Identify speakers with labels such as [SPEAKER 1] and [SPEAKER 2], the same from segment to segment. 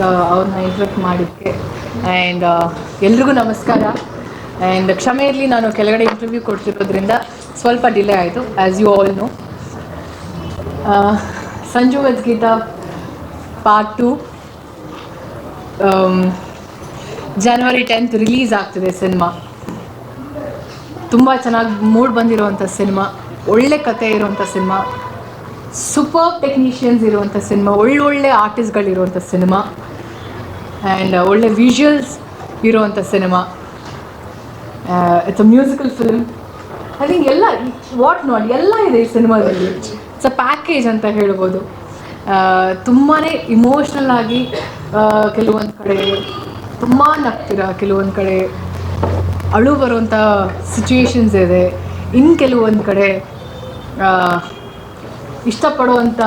[SPEAKER 1] ಅವ್ರನ್ನ ಇಂಟ್ರಕ್ಟ್ ಮಾಡಿದ್ದಕ್ಕೆ. ಆ್ಯಂಡ್ ಎಲ್ರಿಗೂ ನಮಸ್ಕಾರ. ಆ್ಯಂಡ್ ಕ್ಷಮೆ ಇರಲಿ, ನಾನು ಕೆಳಗಡೆ ಇಂಟರ್ವ್ಯೂ ಕೊಡ್ತಿರೋದ್ರಿಂದ ಸ್ವಲ್ಪ ಡಿಲೇ ಆಯಿತು, as you all know. Sanju with Geetha part 2 January 10th release ಆಗ್ತಿದೆ ಸಿನಿಮಾ. ತುಂಬ ಚೆನ್ನಾಗಿ ಮೂಡ್ ಬಂದಿರುವಂಥ ಸಿನಿಮಾ, ಒಳ್ಳೆ ಕತೆ ಇರುವಂಥ ಸಿನಿಮಾ, ಸೂಪರ್ ಟೆಕ್ನಿಷಿಯನ್ಸ್ ಇರುವಂಥ ಸಿನಿಮಾ, ಒಳ್ಳೊಳ್ಳೆ ಆರ್ಟಿಸ್ಟ್ಗಳಿರುವಂಥ ಸಿನಿಮಾ, ಆ್ಯಂಡ್ ಒಳ್ಳೆ ವಿಜುವಲ್ಸ್ ಇರುವಂಥ cinema. It's a musical film. I think ಎಲ್ಲ ಎಲ್ಲ ಇದೆ ಈ ಸಿನಿಮಾದಲ್ಲಿ. ಇಟ್ಸ್ ಅ ಪ್ಯಾಕೇಜ್ ಅಂತ ಹೇಳ್ಬೋದು. ತುಂಬಾ ಇಮೋಷ್ನಲ್ ಆಗಿ ಕೆಲವೊಂದು ಕಡೆ ತುಂಬ ನಗ್ತೀರ, ಕೆಲವೊಂದು ಕಡೆ ಅಳು ಬರುವಂಥ ಸಿಚುವೇಶನ್ಸ್ ಇದೆ, ಇನ್ನು ಕೆಲವೊಂದು ಕಡೆ ಇಷ್ಟಪಡುವಂಥ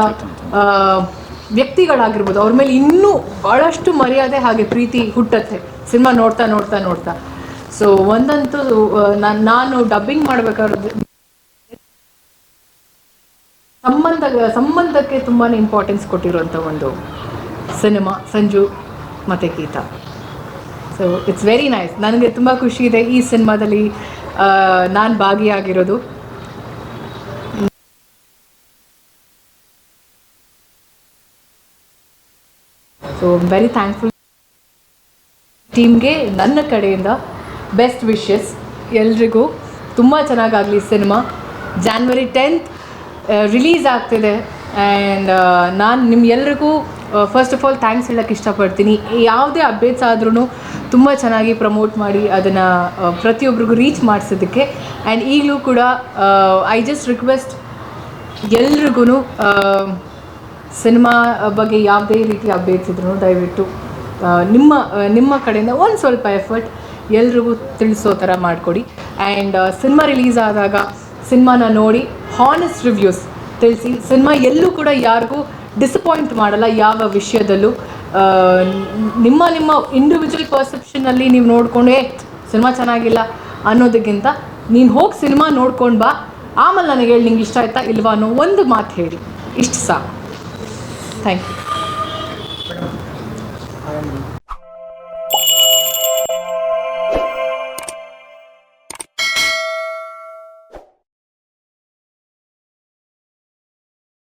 [SPEAKER 1] ವ್ಯಕ್ತಿಗಳಾಗಿರ್ಬೋದು, ಅವ್ರ ಮೇಲೆ ಇನ್ನೂ ಭಾಳಷ್ಟು ಮರ್ಯಾದೆ ಹಾಗೆ ಪ್ರೀತಿ ಹುಟ್ಟತ್ತೆ ಸಿನಿಮಾ ನೋಡ್ತಾ ನೋಡ್ತಾ ನೋಡ್ತಾ. ಸೊ ಒಂದಂತೂ ನಾನು ಡಬ್ಬಿಂಗ್ ಮಾಡಬೇಕಾದ್ರೆ ಸಂಬಂಧಕ್ಕೆ ತುಂಬಾ ಇಂಪಾರ್ಟೆನ್ಸ್ ಕೊಟ್ಟಿರುವಂಥ ಒಂದು ಸಿನಿಮಾ ಸಂಜು ಮತ್ತು Geetha. So it's very nice. ನನಗೆ ತುಂಬ ಖುಷಿ ಇದೆ ಈ ಸಿನಿಮಾದಲ್ಲಿ ನಾನು ಭಾಗಿಯಾಗಿರೋದು. ಸೊ ವೆರಿ ಥ್ಯಾಂಕ್ಫುಲ್ ಟೀಮ್ಗೆ. ನನ್ನ ಕಡೆಯಿಂದ ಬೆಸ್ಟ್ ವಿಶಸ್ ಎಲ್ರಿಗೂ. ತುಂಬ ಚೆನ್ನಾಗಾಗಲಿ ಸಿನಿಮಾ. January 10th ರಿಲೀಸ್ ಆಗ್ತಿದೆ. ಆ್ಯಂಡ್ ನಾನು ನಿಮ್ಗೆಲ್ರಿಗೂ ಫಸ್ಟ್ ಆಫ್ ಆಲ್ ಥ್ಯಾಂಕ್ಸ್ ಹೇಳೋಕ್ಕೆ ಇಷ್ಟಪಡ್ತೀನಿ. ಯಾವುದೇ ಅಪ್ಡೇಟ್ಸ್ ಆದ್ರೂ ತುಂಬ ಚೆನ್ನಾಗಿ ಪ್ರಮೋಟ್ ಮಾಡಿ ಅದನ್ನು ಪ್ರತಿಯೊಬ್ಬರಿಗೂ ರೀಚ್ ಮಾಡಿಸೋದಕ್ಕೆ. ಆ್ಯಂಡ್ ಈಗಲೂ ಕೂಡ ಐ ಜಸ್ಟ್ ರಿಕ್ವೆಸ್ಟ್ ಎಲ್ರಿಗೂ ಸಿನಿಮಾ ಬಗ್ಗೆ ಯಾವುದೇ ರೀತಿ ಅಪ್ಡೇಟ್ಸ್ ಇದ್ರೂ ದಯವಿಟ್ಟು ನಿಮ್ಮ ಕಡೆಯಿಂದ ಒಂದು ಸ್ವಲ್ಪ ಎಫರ್ಟ್ ಎಲ್ರಿಗೂ ತಿಳಿಸೋ ಥರ ಮಾಡಿಕೊಡಿ. ಆ್ಯಂಡ್ ಸಿನಿಮಾ ರಿಲೀಸ್ ಆದಾಗ ಸಿನಿಮಾನ ನೋಡಿ ಹಾನೆಸ್ಟ್ ರಿವ್ಯೂಸ್ ತಿಳಿಸಿ. ಸಿನಿಮಾ ಎಲ್ಲೂ ಕೂಡ ಯಾರಿಗೂ ಡಿಸಪಾಯಿಂಟ್ ಮಾಡಲ್ಲ ಯಾವ ವಿಷಯದಲ್ಲೂ. ನಿಮ್ಮ ಇಂಡಿವಿಜುವಲ್ ಪರ್ಸೆಪ್ಷನಲ್ಲಿ ನೀವು ನೋಡಿಕೊಂಡು ಸಿನಿಮಾ ಚೆನ್ನಾಗಿಲ್ಲ ಅನ್ನೋದಕ್ಕಿಂತ ನೀನು ಹೋಗಿ ಸಿನಿಮಾ ನೋಡ್ಕೊಂಡು ಬಾ, ಆಮೇಲೆ ನನಗೆ ಹೇಳಿ ನಿಂಗೆ ಇಷ್ಟ ಆಯ್ತಾ ಇಲ್ವಾ ಅನ್ನೋ ಒಂದು ಮಾತು ಹೇಳಿ, ಇಷ್ಟು ಸಾಕು. Thank you.